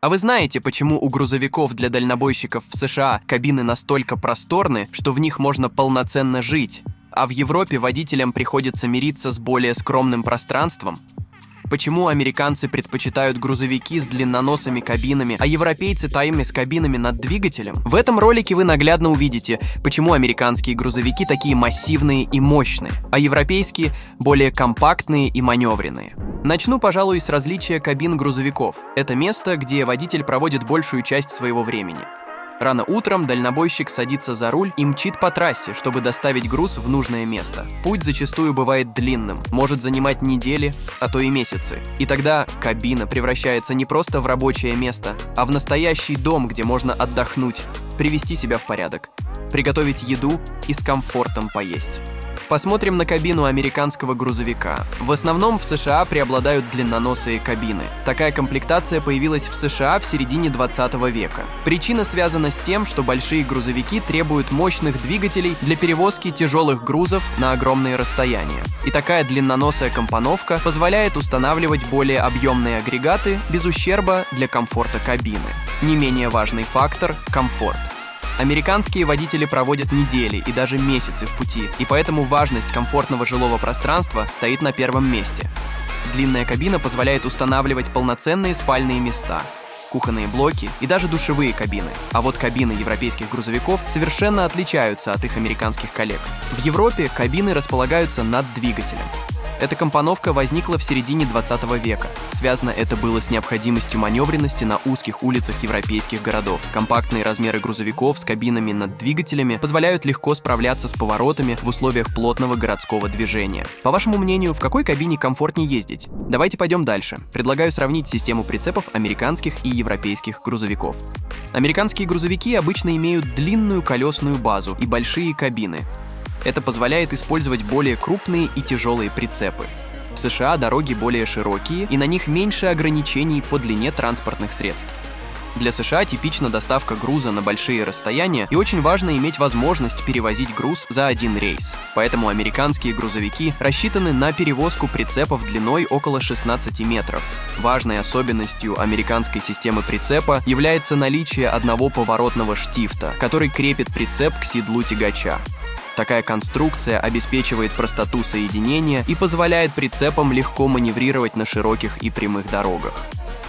А вы знаете, почему у грузовиков для дальнобойщиков в США кабины настолько просторны, что в них можно полноценно жить, а в Европе водителям приходится мириться с более скромным пространством? Почему американцы предпочитают грузовики с длинноносыми кабинами, а европейцы теми с кабинами над двигателем? В этом ролике вы наглядно увидите, почему американские грузовики такие массивные и мощные, а европейские более компактные и маневренные. Начну, пожалуй, с различия кабин грузовиков. Это место, где водитель проводит большую часть своего времени. Рано утром дальнобойщик садится за руль и мчит по трассе, чтобы доставить груз в нужное место. Путь зачастую бывает длинным, может занимать недели, а то и месяцы. И тогда кабина превращается не просто в рабочее место, а в настоящий дом, где можно отдохнуть, привести себя в порядок, приготовить еду и с комфортом поесть. Посмотрим на кабину американского грузовика. В основном в США преобладают длинноносые кабины. Такая комплектация появилась в США в середине 20 века. Причина связана с тем, что большие грузовики требуют мощных двигателей для перевозки тяжелых грузов на огромные расстояния. И такая длинноносая компоновка позволяет устанавливать более объемные агрегаты без ущерба для комфорта кабины. Не менее важный фактор – комфорт. Американские водители проводят недели и даже месяцы в пути, и поэтому важность комфортного жилого пространства стоит на первом месте. Длинная кабина позволяет устанавливать полноценные спальные места, кухонные блоки и даже душевые кабины. А вот кабины европейских грузовиков совершенно отличаются от их американских коллег. В Европе кабины располагаются над двигателем. Эта компоновка возникла в середине 20 века. Связано это было с необходимостью маневренности на узких улицах европейских городов. Компактные размеры грузовиков с кабинами над двигателями позволяют легко справляться с поворотами в условиях плотного городского движения. По вашему мнению, в какой кабине комфортнее ездить? Давайте пойдем дальше. Предлагаю сравнить систему прицепов американских и европейских грузовиков. Американские грузовики обычно имеют длинную колесную базу и большие кабины. Это позволяет использовать более крупные и тяжелые прицепы. В США дороги более широкие, и на них меньше ограничений по длине транспортных средств. Для США типична доставка груза на большие расстояния, и очень важно иметь возможность перевозить груз за один рейс. Поэтому американские грузовики рассчитаны на перевозку прицепов длиной около 16 метров. Важной особенностью американской системы прицепа является наличие одного поворотного штифта, который крепит прицеп к седлу тягача. Такая конструкция обеспечивает простоту соединения и позволяет прицепам легко маневрировать на широких и прямых дорогах.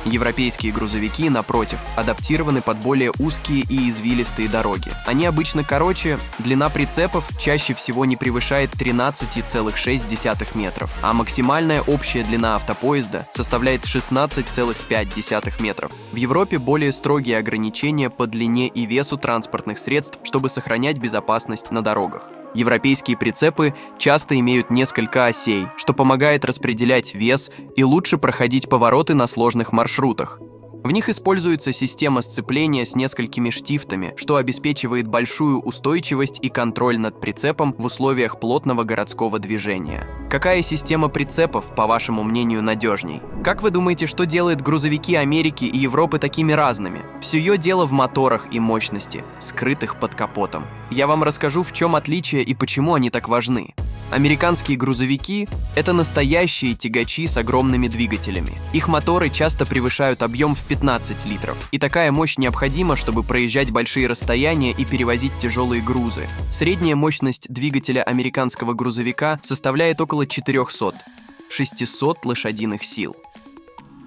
Европейские грузовики, напротив, адаптированы под более узкие и извилистые дороги. Они обычно короче, длина прицепов чаще всего не превышает 13,6 метров, а максимальная общая длина автопоезда составляет 16,5 метров. В Европе более строгие ограничения по длине и весу транспортных средств, чтобы сохранять безопасность на дорогах. Европейские прицепы часто имеют несколько осей, что помогает распределять вес и лучше проходить повороты на сложных маршрутах. В них используется система сцепления с несколькими штифтами, что обеспечивает большую устойчивость и контроль над прицепом в условиях плотного городского движения. Какая система прицепов, по вашему мнению, надежней? Как вы думаете, что делает грузовики Америки и Европы такими разными? Все ее дело в моторах и мощности, скрытых под капотом. Я вам расскажу, в чем отличие и почему они так важны. Американские грузовики – это настоящие тягачи с огромными двигателями. Их моторы часто превышают объем в 15 литров. И такая мощь необходима, чтобы проезжать большие расстояния и перевозить тяжелые грузы. Средняя мощность двигателя американского грузовика составляет около 400-600 лошадиных сил.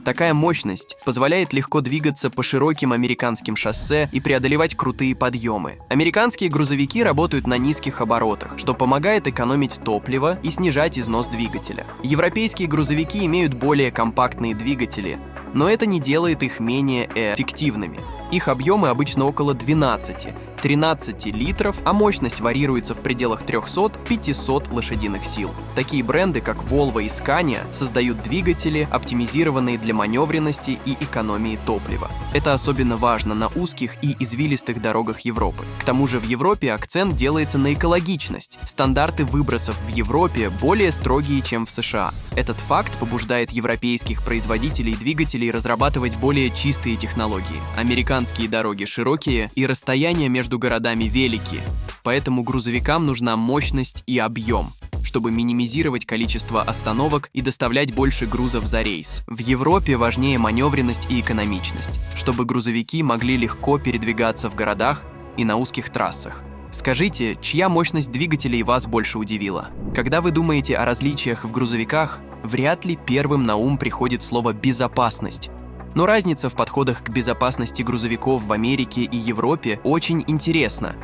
Такая мощность позволяет легко двигаться по широким американским шоссе и преодолевать крутые подъемы. Американские грузовики работают на низких оборотах, что помогает экономить топливо и снижать износ двигателя. Европейские грузовики имеют более компактные двигатели, но это не делает их менее эффективными. Их объемы обычно около 12-13 литров, а мощность варьируется в пределах 300-500 лошадиных сил. Такие бренды, как Volvo и Scania, создают двигатели, оптимизированные для маневренности и экономии топлива. Это особенно важно на узких и извилистых дорогах Европы. К тому же в Европе акцент делается на экологичность. Стандарты выбросов в Европе более строгие, чем в США. Этот факт побуждает европейских производителей двигателей разрабатывать более чистые технологии. Американские дороги широкие и расстояния между городами велики, поэтому грузовикам нужна мощность и объем. чтобы минимизировать количество остановок и доставлять больше грузов за рейс. В Европе важнее маневренность и экономичность, чтобы грузовики могли легко передвигаться в городах и на узких трассах. Скажите, чья мощность двигателей вас больше удивила? Когда вы думаете о различиях в грузовиках, вряд ли первым на ум приходит слово «безопасность». Но разница в подходах к безопасности грузовиков в Америке и Европе очень интересна.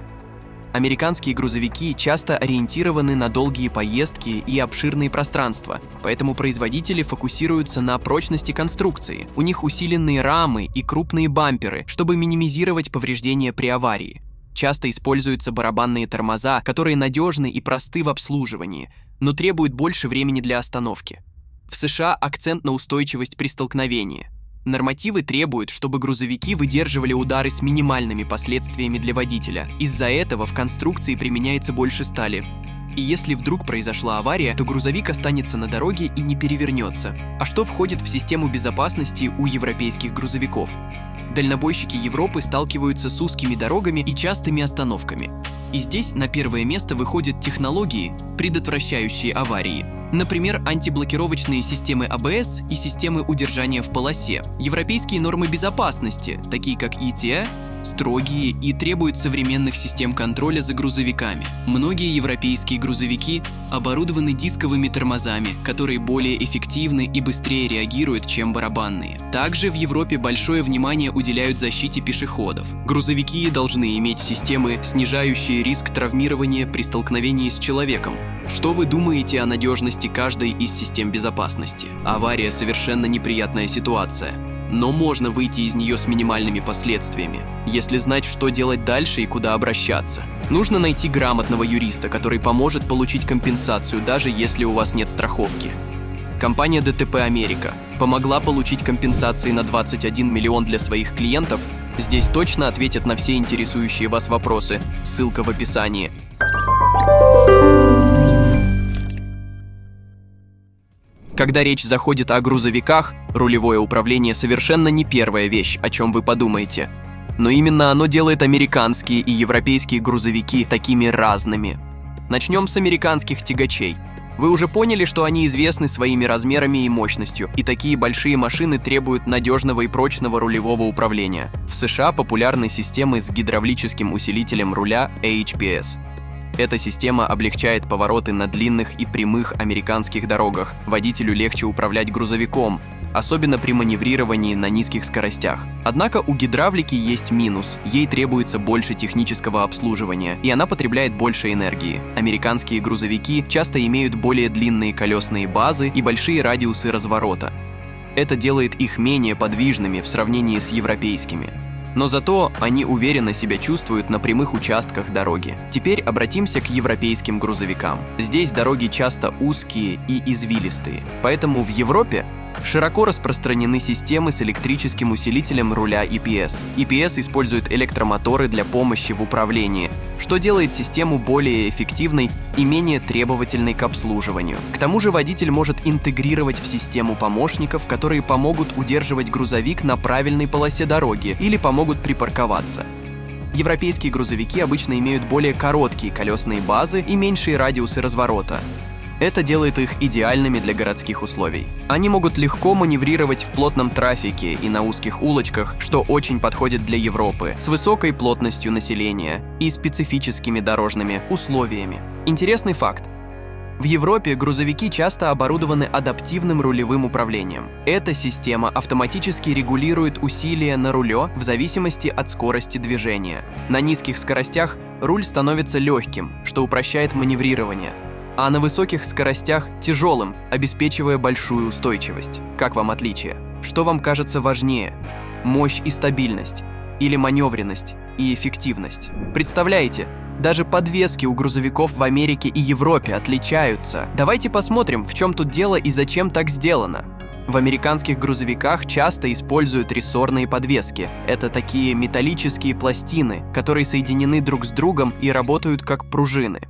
Американские грузовики часто ориентированы на долгие поездки и обширные пространства, поэтому производители фокусируются на прочности конструкции. У них усиленные рамы и крупные бамперы, чтобы минимизировать повреждения при аварии. Часто используются барабанные тормоза, которые надежны и просты в обслуживании, но требуют больше времени для остановки. В США акцент на устойчивость при столкновении. Нормативы требуют, чтобы грузовики выдерживали удары с минимальными последствиями для водителя. Из-за этого в конструкции применяется больше стали. И если вдруг произошла авария, то грузовик останется на дороге и не перевернется. А что входит в систему безопасности у европейских грузовиков? Дальнобойщики Европы сталкиваются с узкими дорогами и частыми остановками. И здесь на первое место выходят технологии, предотвращающие аварии. Например, антиблокировочные системы АБС и системы удержания в полосе. Европейские нормы безопасности, такие как ETA, строгие и требуют современных систем контроля за грузовиками. Многие европейские грузовики оборудованы дисковыми тормозами, которые более эффективны и быстрее реагируют, чем барабанные. Также в Европе большое внимание уделяют защите пешеходов. Грузовики должны иметь системы, снижающие риск травмирования при столкновении с человеком. Что вы думаете о надежности каждой из систем безопасности? Авария – совершенно неприятная ситуация, но можно выйти из нее с минимальными последствиями, если знать, что делать дальше и куда обращаться. Нужно найти грамотного юриста, который поможет получить компенсацию, даже если у вас нет страховки. Компания ДТП Америка помогла получить компенсации на 21 миллион для своих клиентов. Здесь точно ответят на все интересующие вас вопросы. Ссылка в описании. Когда речь заходит о грузовиках, рулевое управление совершенно не первая вещь, о чем вы подумаете. Но именно оно делает американские и европейские грузовики такими разными. Начнем с американских тягачей. Вы уже поняли, что они известны своими размерами и мощностью, и такие большие машины требуют надежного и прочного рулевого управления. В США популярны системы с гидравлическим усилителем руля AHPS. Эта система облегчает повороты на длинных и прямых американских дорогах. Водителю легче управлять грузовиком, особенно при маневрировании на низких скоростях. Однако у гидравлики есть минус. Ей требуется больше технического обслуживания, и она потребляет больше энергии. Американские грузовики часто имеют более длинные колесные базы и большие радиусы разворота. Это делает их менее подвижными в сравнении с европейскими. Но зато они уверенно себя чувствуют на прямых участках дороги. Теперь обратимся к европейским грузовикам. Здесь дороги часто узкие и извилистые, поэтому в Европе широко распространены системы с электрическим усилителем руля EPS. EPS использует электромоторы для помощи в управлении, что делает систему более эффективной и менее требовательной к обслуживанию. К тому же водитель может интегрировать в систему помощников, которые помогут удерживать грузовик на правильной полосе дороги или помогут припарковаться. Европейские грузовики обычно имеют более короткие колесные базы и меньшие радиусы разворота. Это делает их идеальными для городских условий. Они могут легко маневрировать в плотном трафике и на узких улочках, что очень подходит для Европы, с высокой плотностью населения и специфическими дорожными условиями. Интересный факт. В Европе грузовики часто оборудованы адаптивным рулевым управлением. Эта система автоматически регулирует усилия на руле в зависимости от скорости движения. На низких скоростях руль становится легким, что упрощает маневрирование, а на высоких скоростях тяжелым, обеспечивая большую устойчивость. Как вам отличие? Что вам кажется важнее? Мощь и стабильность? Или маневренность и эффективность? Представляете, даже подвески у грузовиков в Америке и Европе отличаются. Давайте посмотрим, в чем тут дело и зачем так сделано. В американских грузовиках часто используют рессорные подвески. Это такие металлические пластины, которые соединены друг с другом и работают как пружины.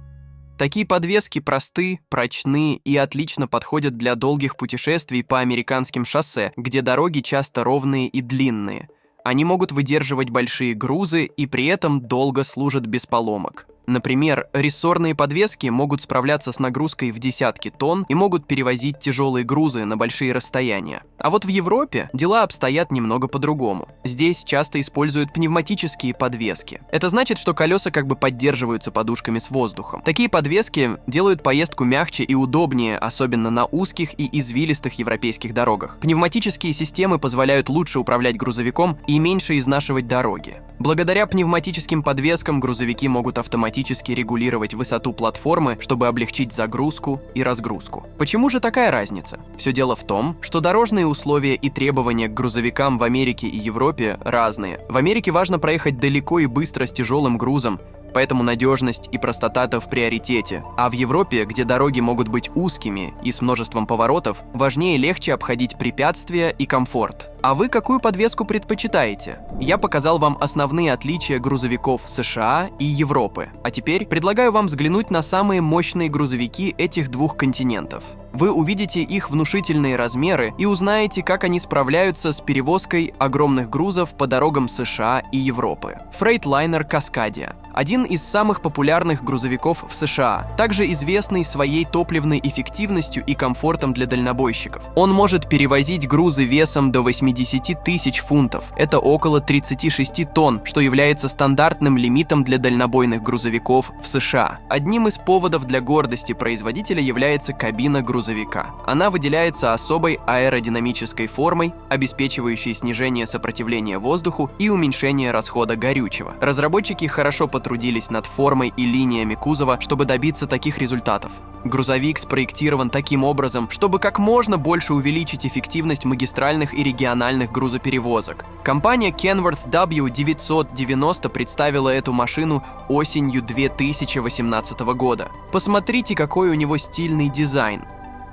Такие подвески просты, прочны и отлично подходят для долгих путешествий по американским шоссе, где дороги часто ровные и длинные. Они могут выдерживать большие грузы и при этом долго служат без поломок. Например, рессорные подвески могут справляться с нагрузкой в десятки тонн и могут перевозить тяжелые грузы на большие расстояния. А вот в Европе дела обстоят немного по-другому. Здесь часто используют пневматические подвески. Это значит, что колеса как бы поддерживаются подушками с воздухом. Такие подвески делают поездку мягче и удобнее, особенно на узких и извилистых европейских дорогах. Пневматические системы позволяют лучше управлять грузовиком и меньше изнашивать дороги. Благодаря пневматическим подвескам грузовики могут автоматически регулировать высоту платформы, чтобы облегчить загрузку и разгрузку. Почему же такая разница? Все дело в том, что дорожные условия и требования к грузовикам в Америке и Европе разные. В Америке важно проехать далеко и быстро с тяжелым грузом, поэтому надежность и простота-то в приоритете. А в Европе, где дороги могут быть узкими и с множеством поворотов, важнее легче обходить препятствия и комфорт. А вы какую подвеску предпочитаете? Я показал вам основные отличия грузовиков США и Европы. А теперь предлагаю вам взглянуть на самые мощные грузовики этих двух континентов. Вы увидите их внушительные размеры и узнаете, как они справляются с перевозкой огромных грузов по дорогам США и Европы. Freightliner Cascadia – один из самых популярных грузовиков в США, также известный своей топливной эффективностью и комфортом для дальнобойщиков. Он может перевозить грузы весом до 80 тысяч фунтов. Это около 36 тонн, что является стандартным лимитом для дальнобойных грузовиков в США. Одним из поводов для гордости производителя является кабина грузовика. Она выделяется особой аэродинамической формой, обеспечивающей снижение сопротивления воздуху и уменьшение расхода горючего. Разработчики хорошо потрудились над формой и линиями кузова, чтобы добиться таких результатов. Грузовик спроектирован таким образом, чтобы как можно больше увеличить эффективность магистральных и региональных грузоперевозок. Компания Kenworth W990 представила эту машину осенью 2018 года. Посмотрите, какой у него стильный дизайн.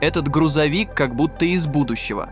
Этот грузовик как будто из будущего.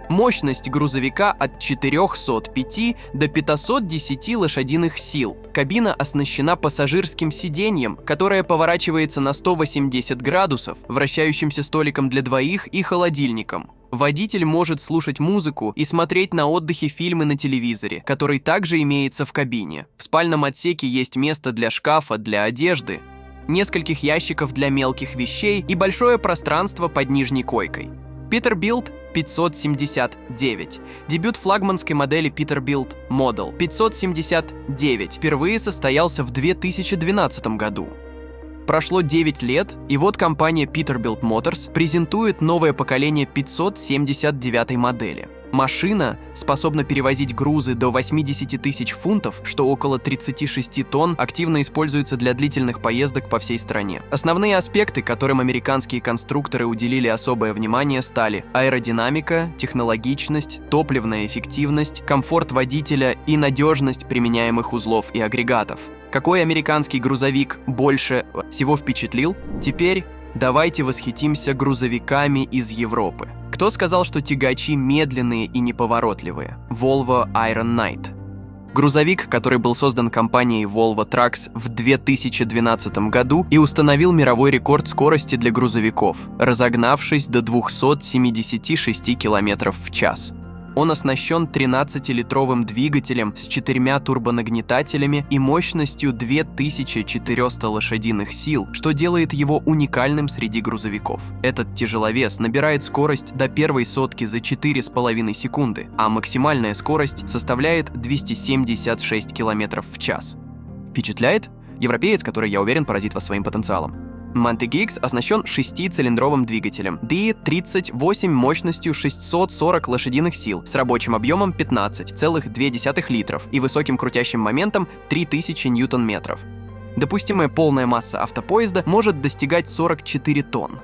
Мощность грузовика от 405 до 510 лошадиных сил. Кабина оснащена пассажирским сиденьем, которое поворачивается на 180 градусов, вращающимся столиком для двоих и холодильником. Водитель может слушать музыку и смотреть на отдыхе фильмы на телевизоре, который также имеется в кабине. В спальном отсеке есть место для шкафа, для одежды, нескольких ящиков для мелких вещей и большое пространство под нижней койкой. Peterbilt 579. Дебют флагманской модели Peterbilt Model 579 впервые состоялся в 2012 году. Прошло 9 лет, и вот компания Peterbilt Motors презентует новое поколение 579 модели. Машина способна перевозить грузы до 80 тысяч фунтов, что около 36 тонн, активно используется для длительных поездок по всей стране. Основные аспекты, которым американские конструкторы уделили особое внимание, стали аэродинамика, технологичность, топливная эффективность, комфорт водителя и надежность применяемых узлов и агрегатов. Какой американский грузовик больше всего впечатлил? Теперь давайте восхитимся грузовиками из Европы. Кто сказал, что тягачи медленные и неповоротливые? Volvo Iron Knight. Грузовик, который был создан компанией Volvo Trucks в 2012 году и установил мировой рекорд скорости для грузовиков, разогнавшись до 276 км в час. Он оснащен 13-литровым двигателем с 4 турбонагнетателями и мощностью 2400 лошадиных сил, что делает его уникальным среди грузовиков. Этот тяжеловес набирает скорость до первой сотки за 4,5 секунды, а максимальная скорость составляет 276 км в час. Впечатляет? Европеец, который, я уверен, поразит вас своим потенциалом. Mantic X оснащен 6-цилиндровым двигателем D38 мощностью 640 лошадиных сил с рабочим объемом 15,2 литров и высоким крутящим моментом 3000 ньютон-метров. Допустимая полная масса автопоезда может достигать 44 тонн.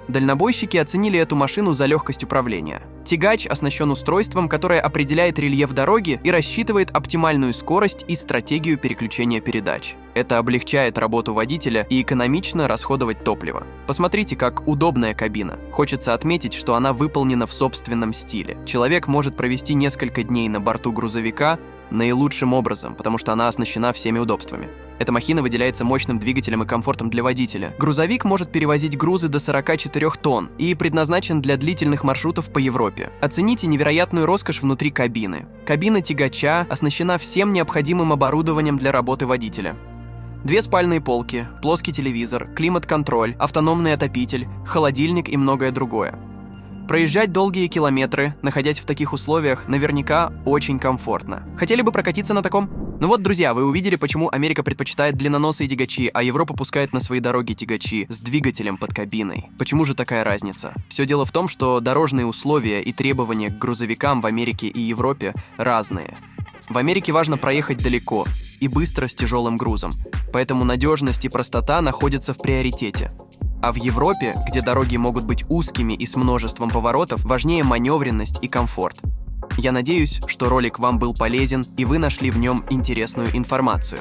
Дальнобойщики оценили эту машину за легкость управления. Тягач оснащен устройством, которое определяет рельеф дороги и рассчитывает оптимальную скорость и стратегию переключения передач. Это облегчает работу водителя и экономично расходовать топливо. Посмотрите, как удобная кабина. Хочется отметить, что она выполнена в собственном стиле. Человек может провести несколько дней на борту грузовика наилучшим образом, потому что она оснащена всеми удобствами. Эта махина выделяется мощным двигателем и комфортом для водителя. Грузовик может перевозить грузы до 44 тонн и предназначен для длительных маршрутов по Европе. Оцените невероятную роскошь внутри кабины. Кабина тягача оснащена всем необходимым оборудованием для работы водителя. 2 спальные полки, плоский телевизор, климат-контроль, автономный отопитель, холодильник и многое другое. Проезжать долгие километры, находясь в таких условиях, наверняка очень комфортно. Хотели бы прокатиться на таком? Ну вот, друзья, вы увидели, почему Америка предпочитает длинноносые тягачи, а Европа пускает на свои дороги тягачи с двигателем под кабиной. Почему же такая разница? Все дело в том, что дорожные условия и требования к грузовикам в Америке и Европе разные. В Америке важно проехать далеко и быстро с тяжелым грузом, поэтому надежность и простота находятся в приоритете. А в Европе, где дороги могут быть узкими и с множеством поворотов, важнее маневренность и комфорт. Я надеюсь, что ролик вам был полезен и вы нашли в нем интересную информацию.